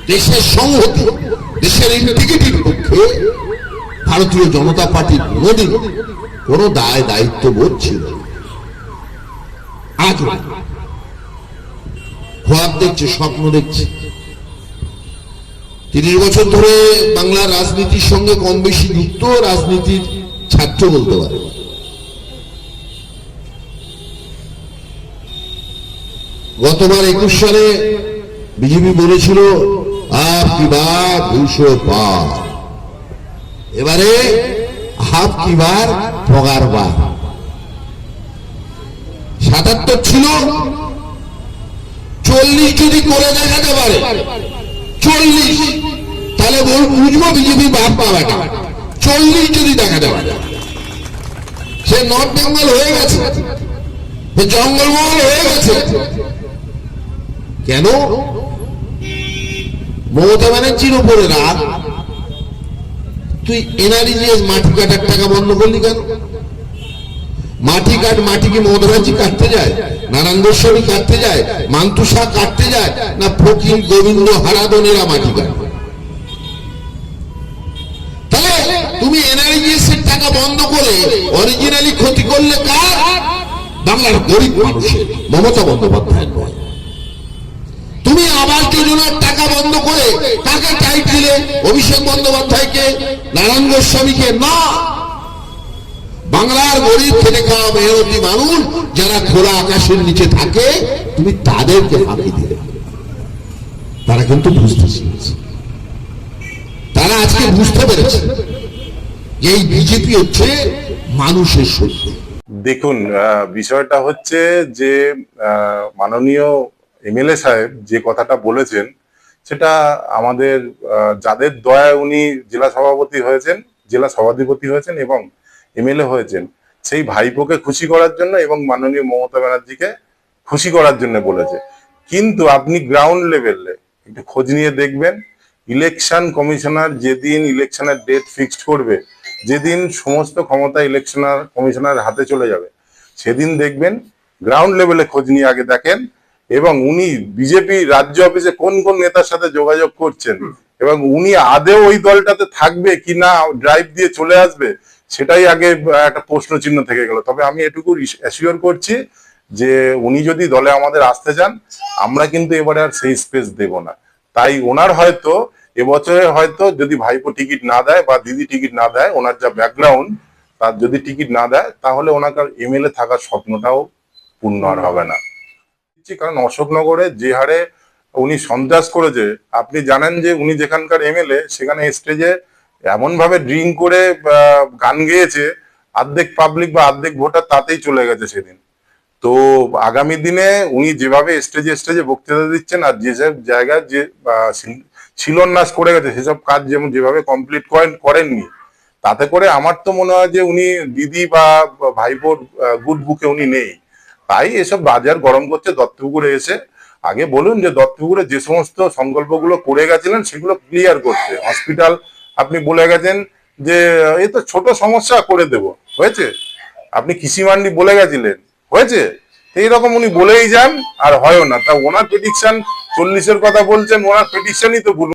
দেশের সংহতি, দেশের ইন্টিগ্রিটির পক্ষে ভারতীয় জনতা পার্টির কোনোদিন কোন দায়িত্ব বোধ ছিল। আজ খোয়াব দেখছে, স্বপ্ন দেখছে। 30 বছর ধরে বাংলার রাজনীতির সঙ্গে কম বেশি যুক্ত, রাজনীতির ছাত্র বলতে পারে। গতবার 21 সালে বিজেপি বলেছিল আপকি বার 200 পার, এবারে আপকি বার পগার বার। 77 ছিল, 40 যদি করে দেখাতে পারে, 40, তাহলে বুঝবো বিজেপি বাপ পাওয়াটা। 40 যদি দেখাতে পারে, সে নর্থ বেঙ্গল হয়ে গেছে, জঙ্গলমহল হয়ে গেছে। কেন? মমতা ব্যানার্জির উপরে রাগ। তুই এনআরইজিএস মাটি কাটার টাকা বন্ধ করলি কেন? মাটি কি মমতা ব্যানার্জি কাটতে যায়, নারায়ণ গোস্বামী কাটতে যায়, মান্তুষা কাটতে যায়, না ফকির গোবিন্দ হারাদনেরা মাটি কাটে? তাহলে তুমি এনআরইজিএস এর টাকা বন্ধ করে অরিজিনালি ক্ষতি করলে কার? বাংলার গরিব মানুষের, মমতা বন্দ্যোপাধ্যায় নয়। তুমি আবাস যোজনার টাকা বন্ধ করে কাকে টাইট দিলে? অভিষেক বন্দ্যোপাধ্যায়কে, নারায়ণ গোস্বামীকে? না, বাংলার গরিব খেটে খাওয়া মেহনতি মানুষ যারা খোলা আকাশের নিচে থাকে, তুমি তাদেরকে ফাঁকি দিলে। তারা কিন্তু বুঝতে শিখেছে, তারা আজকে বুঝতে পেরেছে যে এই বিজেপি হচ্ছে মানুষের শক্তি। দেখুন, বিষয়টা হচ্ছে যে মাননীয় এমএলএ সাহেব যে কথাটা বলেছেন, সেটা আমাদের যাদের দয়ায় উনি জেলা সভাপতি হয়েছেন এবং এমএলএ হয়েছেন, সেই ভাইপোকে খুশি করার জন্য এবং মাননীয় মমতা ব্যানার্জিকে খুশি করার জন্য বলেছে। কিন্তু আপনি গ্রাউন্ড লেভেলে একটু খোঁজ নিয়ে দেখবেন, ইলেকশন কমিশনার যেদিন ইলেকশনের ডেট ফিক্সড করবে, যেদিন সমস্ত ক্ষমতা কমিশনার হাতে চলে যাবে, সেদিন দেখবেন গ্রাউন্ড লেভেলে খোঁজ নিয়ে আগে দেখেন, এবং উনি বিজেপি রাজ্য অফিসে কোন কোন নেতার সাথে যোগাযোগ করছেন এবং উনি আদেও ওই দলটাতে থাকবে কি না, ড্রাইভ দিয়ে চলে আসবে, সেটাই আগে একটা প্রশ্ন চিহ্ন থেকে গেল। তবে আমি এটুকু অ্যাসিওর করছি যে উনি যদি দলে আমাদের আসতে চান, আমরা কিন্তু এবারে আর সেই স্পেস দেব না। তাই ওনার হয়তো এবছরে হয়তো যদি ভাইপো টিকিট না দেয় বা দিদি টিকিট না দেয়, ওনার যা ব্যাকগ্রাউন্ড, তার যদি টিকিট না দেয়, তাহলে ওনাকে এমএলএ থাকার স্বপ্নটাও পূর্ণ আর হবে না। কারণ অশোকনগরে যে হারে উনি সন্ত্রাস করেছে, আপনি জানেন যে উনি যেখানকার এমএলএ, সেখানে স্টেজে এমন ভাবে ড্রিঙ্ক করে গান গেয়েছে, অর্ধেক পাবলিক বা অর্ধেক ভোটার তাতেই চলে গেছে সেদিন। তো আগামী দিনে উনি যেভাবে স্টেজে বক্তৃতা দিচ্ছেন আর যেসব জায়গায় যে শিলান্যাস করে গেছে, সেসব কাজ যেভাবে কমপ্লিট করেননি, তাতে করে আমার তো মনে হয় যে উনি দিদি বা ভাইপোর গুড বুকে উনি নেই। তাই এসব বাজার গরম করছে দত্তপুকুরে এসে। আগে বলুন যে দত্তপুকুরে যে সমস্ত সংকল্পগুলো করে গেছিলেন, সেগুলো ক্লিয়ার করতে। হসপিটাল আপনি বলে গেছেন যে এই তো ছোট সমস্যা করে দেব, হয়েছে। আপনি কৃষি মান্ডি বলে গেছিলেন, হয়েছে। এইরকম উনি বলেই যান আর হয়ও না। তা ওনার প্রেডিকশন 40-এর কথা বলছেন, ওনার প্রেডিকশনই তো ভুল।